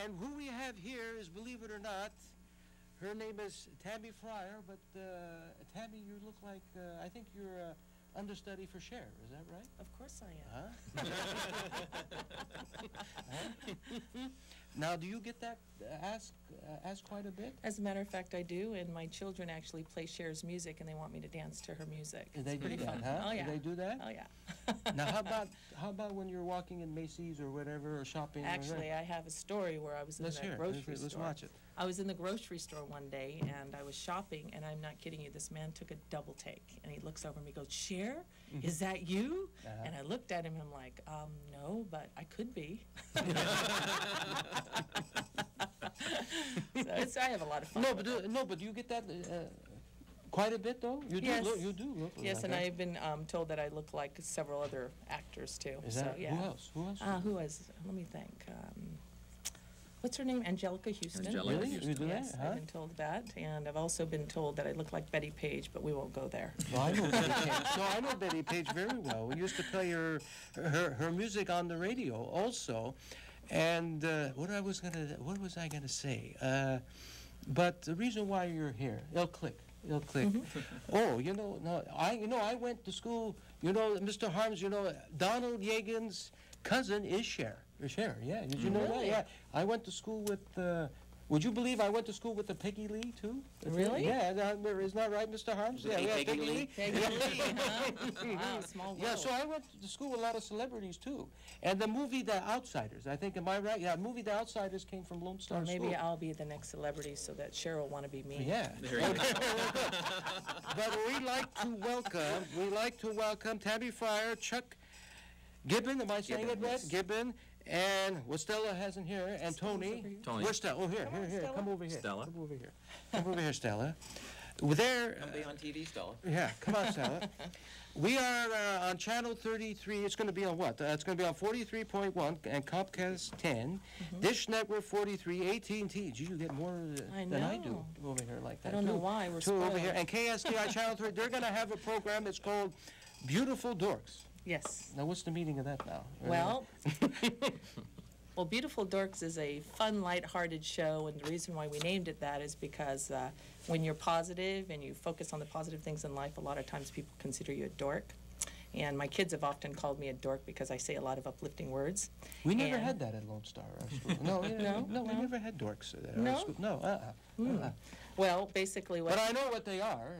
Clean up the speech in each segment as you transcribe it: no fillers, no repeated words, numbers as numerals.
And who we have here is, believe it or not, her name is Tammi Fryer, but Tammi, you look like, I think you're understudy for Cher, is that right? Of course I am. Huh? Now, do you get that asked quite a bit? As a matter of fact, I do, and my children actually play Cher's music, and they want me to dance to her music. They do that, fun. huh? Oh, yeah. They do that? Oh, yeah. Now, how about when you're walking in Macy's or whatever, or shopping? Actually, I have a story where I was in the grocery store. Let's watch it. I was in the grocery store one day, and I was shopping, and I'm not kidding you, this man took a double take, and he looks over at me and goes, "Cher, is that you?" And I looked at him, and I'm like, no, but I could be. So I have a lot of fun. No, but you get that quite a bit, though. You do. Yes. You do look. Yes, like and that. I've been told that I look like several other actors too. Is that, so, yeah. Who else? Who else? Who was? Let me think. What's her name? Angelica Houston. Angelica Really? Houston. You do Yes, that? Huh? I've been told that, and I've also been told that I look like Betty Page, but we won't go there. Well, I know Betty Page. No, I know Betty Page very well. We used to play her music on the radio also, and what was I gonna say? But the reason why you're here, it'll click. Oh, I went to school. Mr. Harms. Donald Yeagan's cousin is Cher. Cher, yeah. Did you know that? Yeah. I went to school with. Would you believe I went to school with the Peggy Lee too? Really? Yeah, isn't that right, Mr. Harms? Yeah, Peggy Lee. Peggy Lee, huh? Wow, small world. Yeah, so I went to school with a lot of celebrities too. And the movie The Outsiders, I think, am I right? Yeah, the movie The Outsiders came from Lone Star School. Maybe I'll be the next celebrity so that Cher will want to be me. Yeah. There you go. But we like to welcome Tammi Fryer, Chuck Gibbon, am I saying it right? Yes. Gibbon, and what Stella hasn't here, and Tony. Tony. Where's Stella? Oh, here, Stella. come over here. Stella. Come over here. Come over here, Stella. There. Come be on TV, Stella. Yeah, come on, Stella. We are on channel 33. It's going to be on what? It's going to be on 43.1 and Comcast 10. Dish Network 43, AT&T. Gee, you get more than I do over here like that. I don't know why. We're Two over spoiled. here. And KSDI channel 3, they're going to have a program. It's called Beautiful Dorks. Yes. Now, what's the meaning of that now? Well, Beautiful Dorks is a fun, light-hearted show, and the reason why we named it that is because when you're positive and you focus on the positive things in life, a lot of times people consider you a dork. And my kids have often called me a dork because I say a lot of uplifting words. We never had that at Lone Star School. No, we never had dorks at our school. No, Well, basically what... But I know what they are.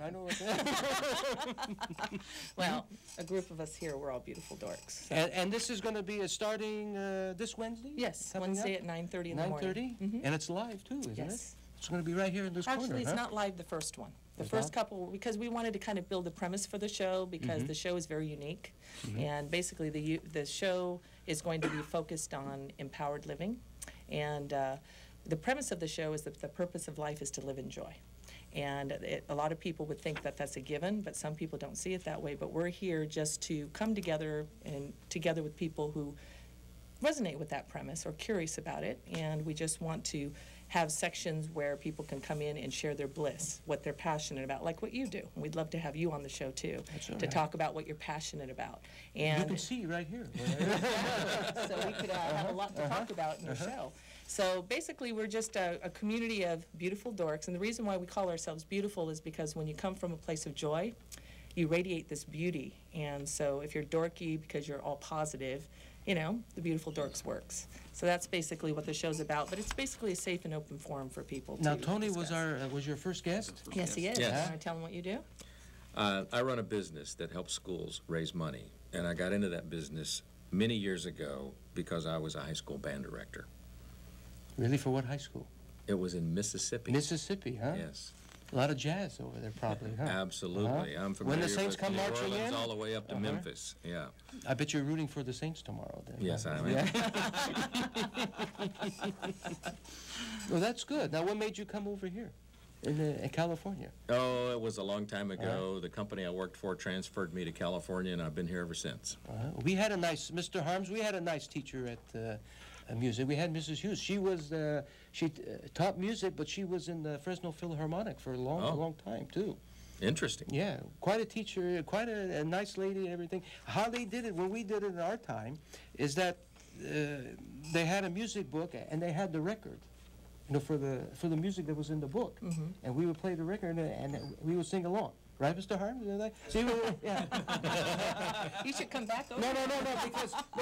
Well, a group of us here, we're all beautiful dorks. So. And this is going to be starting this Wednesday? Yes, Coming Wednesday up? at 9:30 in the morning. 9:30? And it's live, too, isn't it? Yes. It's going to be right here in this corner, Actually, it's huh? not live the first one. The It's first not? couple, because we wanted to kind of build the premise for the show, because the show is very unique. And basically, the show is going to be focused on empowered living. And the premise of the show is that the purpose of life is to live in joy. And a lot of people would think that that's a given, but some people don't see it that way. But we're here just to come together and together with people who resonate with that premise or curious about it. And we just want to have sections where people can come in and share their bliss, what they're passionate about, like what you do. And we'd love to have you on the show too, to talk about what you're passionate about. And You can see right here. so we could have a lot to talk about in your show. So basically, we're just a community of beautiful dorks, and the reason why we call ourselves beautiful is because when you come from a place of joy, you radiate this beauty. And so if you're dorky because you're all positive, the Beautiful Dorks works. So that's basically what the show's about, but it's basically a safe and open forum for people to Now, Tony discuss. was your first guest? Yes, he is. Yes. You want to tell him what you do? I run a business that helps schools raise money, and I got into that business many years ago because I was a high school band director. Really, for what high school? It was in Mississippi. Mississippi, huh? Yes. A lot of jazz over there, probably, huh? Absolutely. I'm familiar When the Saints with come New marching Orleans in? all the way up to Memphis. Yeah. I bet you're rooting for the Saints tomorrow, then. Yes, huh? I am. Well, that's good. Now, what made you come over here in California? Oh, it was a long time ago. The company I worked for transferred me to California, and I've been here ever since. We had a nice, Mr. Harms, we had a nice teacher at music. We had Mrs. Hughes. She was, she taught music, but she was in the Fresno Philharmonic for a long time, too. Interesting. Yeah, quite a teacher, quite a nice lady and everything. How they did it when we did it in our time is that they had a music book and they had the record, you know, for the music that was in the book, and we would play the record and we would sing along. Right, Mr. Harms? See, yeah. You should come back over. No,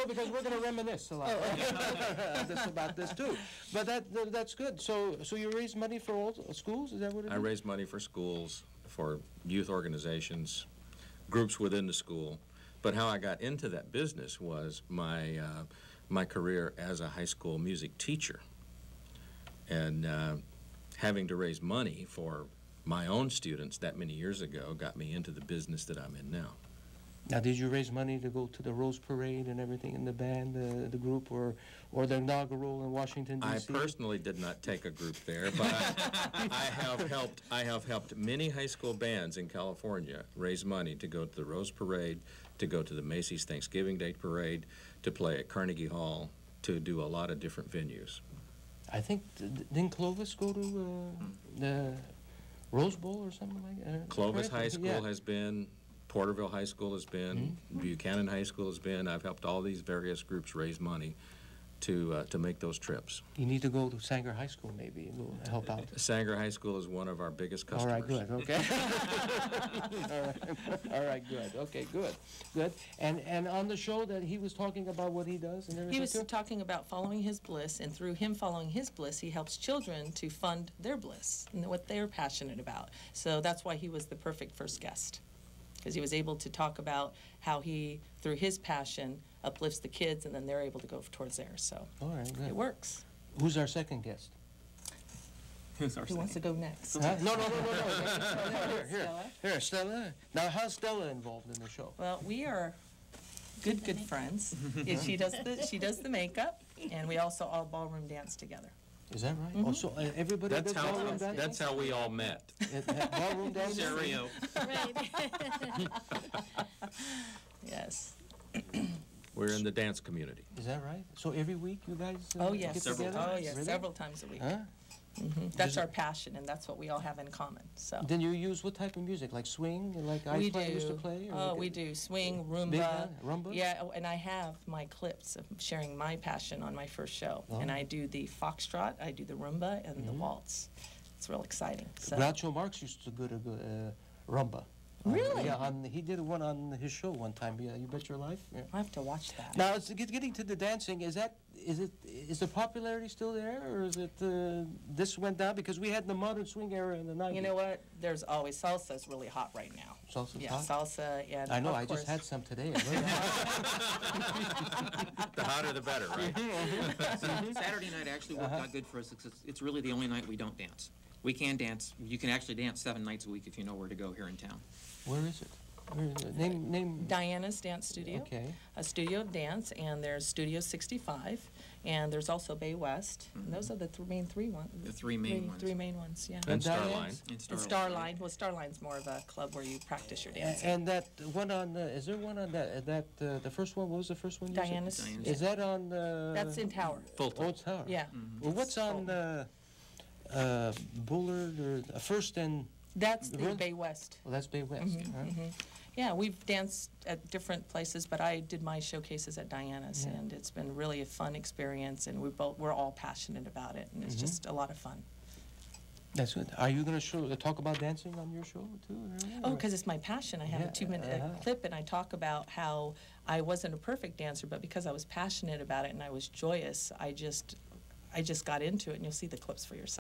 because we're going to reminisce a lot about this too. But that's good. So you raise money for all schools? Is that what it is? I raise money for schools, for youth organizations, groups within the school. But how I got into that business was my career as a high school music teacher, and having to raise money for my own students that many years ago got me into the business that I'm in now. Now, did you raise money to go to the Rose Parade and everything in the band, the group, or the inaugural in Washington, D.C.? I personally did not take a group there, but I have helped many high school bands in California raise money to go to the Rose Parade, to go to the Macy's Thanksgiving Day Parade, to play at Carnegie Hall, to do a lot of different venues. I think, didn't Clovis go to the Rose Bowl or something like that? Clovis Correct? High School has been, Porterville High School has been, Buchanan High School has been. I've helped all these various groups raise money to make those trips. You need to go to Sanger High School maybe and go help out. Sanger High School is one of our biggest customers. All right, good, okay. All right, good, okay, good. And on the show that he was talking about what he does and everything He was too? talking about following his bliss, and through him following his bliss, he helps children to fund their bliss and what they're passionate about. So that's why he was the perfect first guest, because he was able to talk about how he, through his passion, uplifts the kids, and then they're able to go towards theirs. So All right, good. it works. Who's our second guest? Who's our Who wants to second? go next? Huh? No. Here. Stella? Here, Stella. Now, how's Stella involved in the show? Well, we are good friends. And she does the makeup, and we also all ballroom dance together. Is that right? Oh, so everybody That's does ballroom dancing? that's how we all met. Ballroom dancing? Stereo. Right. Yes. We're in the dance community. Is that right? So every week you guys Oh yes. get Several together? Oh times. yes. Really? Several times a week. Huh? That's our passion, and that's what we all have in common. So Then you use what type of music? Like swing, like I we used to do. play? Or Oh, like we a do swing, big rumba. band? Rumba? Yeah, oh, and I have my clips of sharing my passion on my first show, and Oh. I do the foxtrot, I do the rumba, and the waltz. It's real exciting. So Groucho Marx used to go to rumba. Really? Yeah, he did one on his show one time. Yeah, you bet your life. Yeah. I have to watch that. Now, getting to the dancing, is the popularity still there, or is it this went down because we had the modern swing era in the 90s? You know what? There's always salsa is really hot right now. Salsa's Yeah, hot? salsa and I know. of I just course- had some today. The hotter the better, right? Saturday night actually worked out good for us. It's really the only night we don't dance. We can dance. You can actually dance 7 nights a week if you know where to go here in town. Where is it? Where is it? Name. Diana's Dance Studio. Okay. A studio of dance, and there's Studio 65, and there's also Bay West. And those are the main three ones. The three main ones. Three main ones, yeah. And Diane's? Starline. And And Starline. Well, Starline's more of a club where you practice your dancing. And that one on, is there one on the first one, what was the first one you said? Diana's. Diana's. Is that on That's in Tower. Fulton. Old Tower? Yeah. Well, what's on Bullard or First and, That's the Really? Bay West. well, that's Bay West, huh? Yeah, we've danced at different places, but I did my showcases at Diana's, Yeah. and it's been really a fun experience, and we're all passionate about it, and it's just a lot of fun. That's good. Are you going to talk about dancing on your show too? or anything, Oh, or- because it's my passion. I have Yeah, a 2-minute clip, and I talk about how I wasn't a perfect dancer, but because I was passionate about it and I was joyous, I just got into it, and you'll see the clips for yourself.